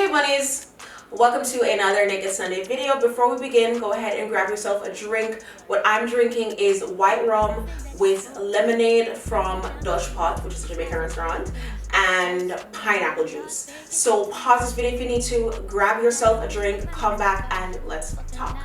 Hey bunnies! Welcome to another Naked Sunday video. Before we begin, go ahead and grab yourself a drink. What I'm drinking is white rum with lemonade from Dutch Pot, which is a Jamaican restaurant, and pineapple juice. So pause this video if you need to, grab yourself a drink, come back, and let's talk.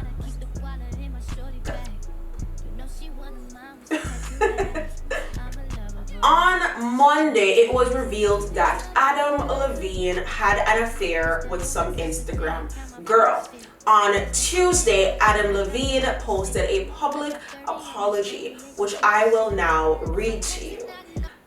On Monday, it was revealed that Adam Levine had an affair with some Instagram girl. On Tuesday, Adam Levine posted a public apology, which I will now read to you.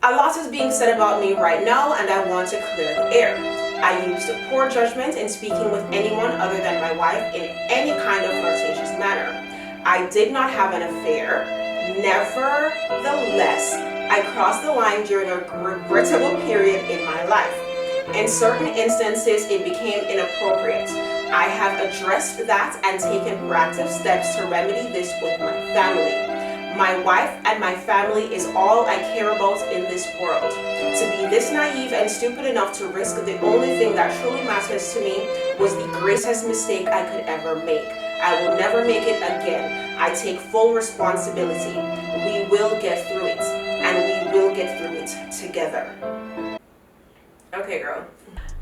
A lot is being said about me right now, and I want to clear the air. I used poor judgment in speaking with anyone other than my wife in any kind of flirtatious manner. I did not have an affair. Nevertheless, I crossed the line during a regrettable period in my life. In certain instances, it became inappropriate. I have addressed that and taken proactive steps to remedy this with my family. My wife and my family is all I care about in this world. To be this naive and stupid enough to risk the only thing that truly matters to me was the greatest mistake I could ever make. I will never make it again. I take full responsibility. We will get through it, and we will get through it together. Okay, girl.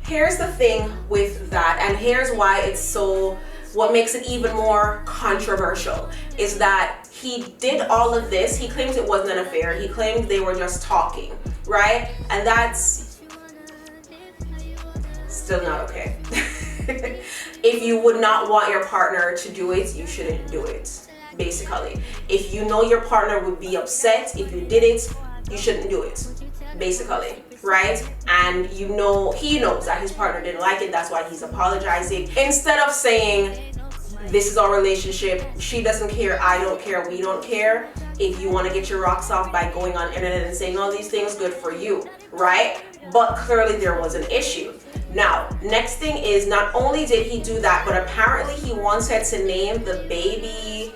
Here's the thing with that, and here's why it's so, what makes it even more controversial is that he did all of this. He claims it wasn't an affair. He claimed they were just talking, right? And that's still not okay. If you would not want your partner to do it, you shouldn't do it, basically. If you know your partner would be upset if you did it, you shouldn't do it, basically, right? And you know, he knows that his partner didn't like it, that's why he's apologizing. Instead of saying, this is our relationship, she doesn't care, I don't care, we don't care. If you want to get your rocks off by going on internet and saying all these things, good for you, right? But clearly there was an issue. Now, next thing is, not only did he do that, but apparently he wanted to name the baby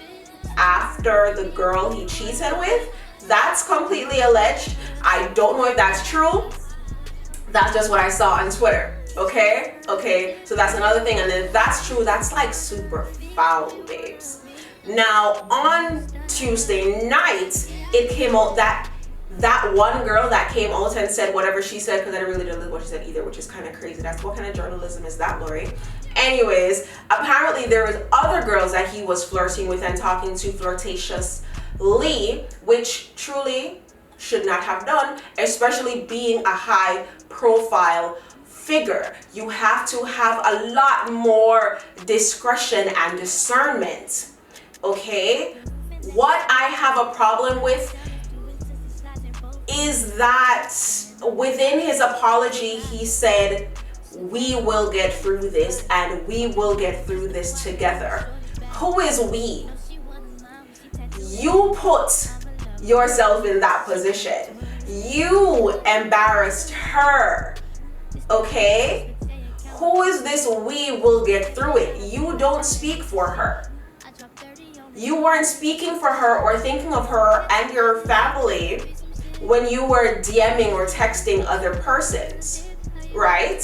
after the girl he cheated with. That's completely alleged. I don't know if that's true. That's just what I saw on Twitter. Okay, so that's another thing. And if that's true, that's like super foul, babes. Now, on Tuesday night, it came out that one girl that came out and said whatever she said, because I really don't know what she said either, which is kind of crazy. That's what kind of journalism is that, Lori? Anyways, apparently there was other girls that he was flirting with and talking to flirtatiously, which truly should not have done, especially being a high profile figure. You have to have a lot more discretion and discernment, okay? What I have a problem with is that within his apology, he said, we will get through this and we will get through this together. Who is we? You put yourself in that position. You embarrassed her, okay? Who is this we will get through it? You don't speak for her. You weren't speaking for her or thinking of her and your family when you were DMing or texting other persons, right?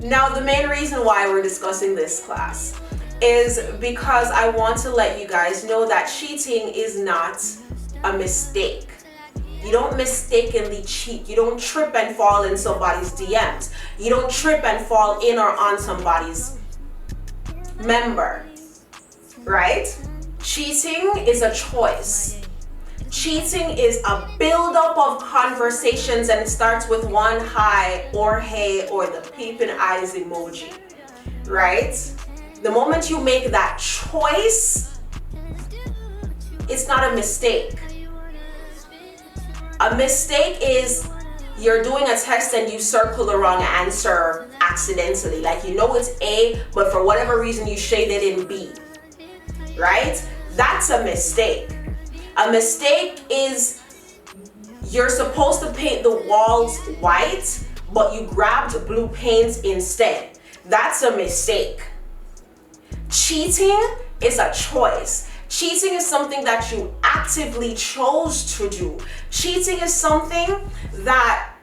Now, the main reason why we're discussing this class is because I want to let you guys know that cheating is not a mistake. You don't mistakenly cheat. You don't trip and fall in somebody's DMs. You don't trip and fall in or on somebody's member, right? Cheating is a choice. Cheating is a buildup of conversations, and it starts with one hi or hey or the peeping eyes emoji, right? The moment you make that choice, it's not a mistake. A mistake is you're doing a text and you circle the wrong answer accidentally. Like, you know it's A, but for whatever reason you shaded in B, right? That's a mistake. A mistake is you're supposed to paint the walls white, but you grabbed blue paint instead. That's a mistake. Cheating is a choice. Cheating is something that you actively chose to do. Cheating is something that,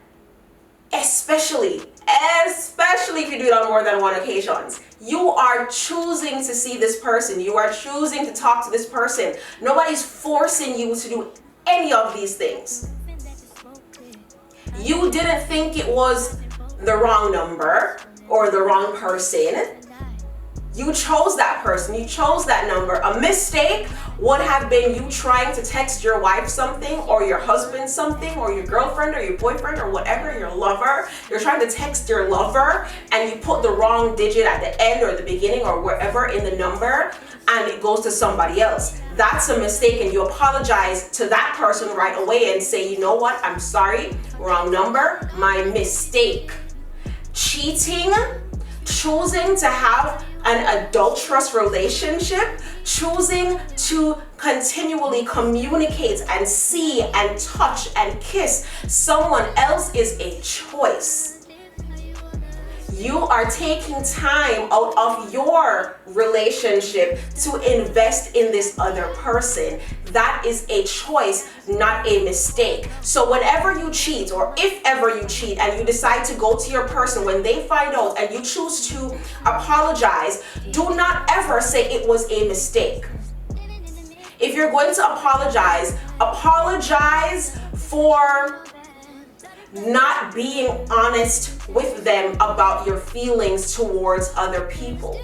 especially if you do it on more than one occasions, you are choosing to see this person. You are choosing to talk to this person. Nobody's forcing you to do any of these things. You didn't think it was the wrong number or the wrong person. You chose that person. You chose that number. A mistake would have been you trying to text your wife something, or your husband something, or your girlfriend or your boyfriend or whatever, your lover. You're trying to text your lover and you put the wrong digit at the end or the beginning or wherever in the number, and it goes to somebody else. That's a mistake, and you apologize to that person right away and say, you know what, I'm sorry, wrong number, my mistake. Cheating, choosing to have an adulterous relationship, choosing to continually communicate and see and touch and kiss someone else is a choice. You are taking time out of your relationship to invest in this other person. That is a choice, not a mistake. So whenever you cheat, or if ever you cheat and you decide to go to your person, when they find out and you choose to apologize, do not ever say it was a mistake. If you're going to apologize, apologize for not being honest with them about your feelings towards other people.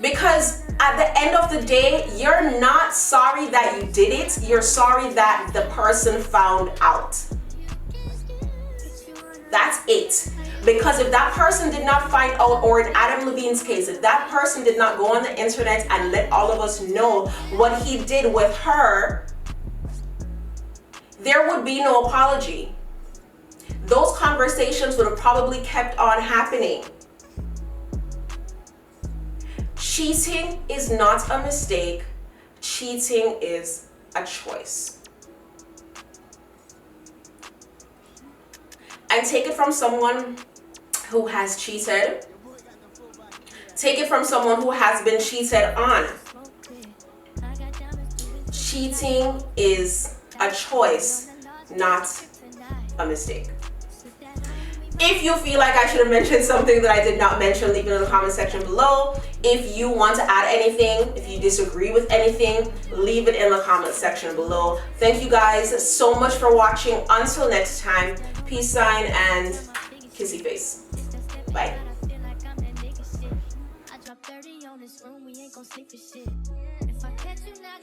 Because at the end of the day, you're not sorry that you did it, you're sorry that the person found out. That's it. Because if that person did not find out, or in Adam Levine's case, if that person did not go on the internet and let all of us know what he did with her, there would be no apology. Those conversations would have probably kept on happening. Cheating is not a mistake. Cheating is a choice. And take it from someone who has cheated. Take it from someone who has been cheated on. Cheating is a choice, not a mistake. If you feel like I should have mentioned something that I did not mention, leave it in the comment section below. If you want to add anything, if you disagree with anything, leave it in the comment section below. Thank you guys so much for watching. Until next time, peace sign and kissy face. Bye. I drop 30 on this room, we ain't gon' sleep for shit. If I catch you not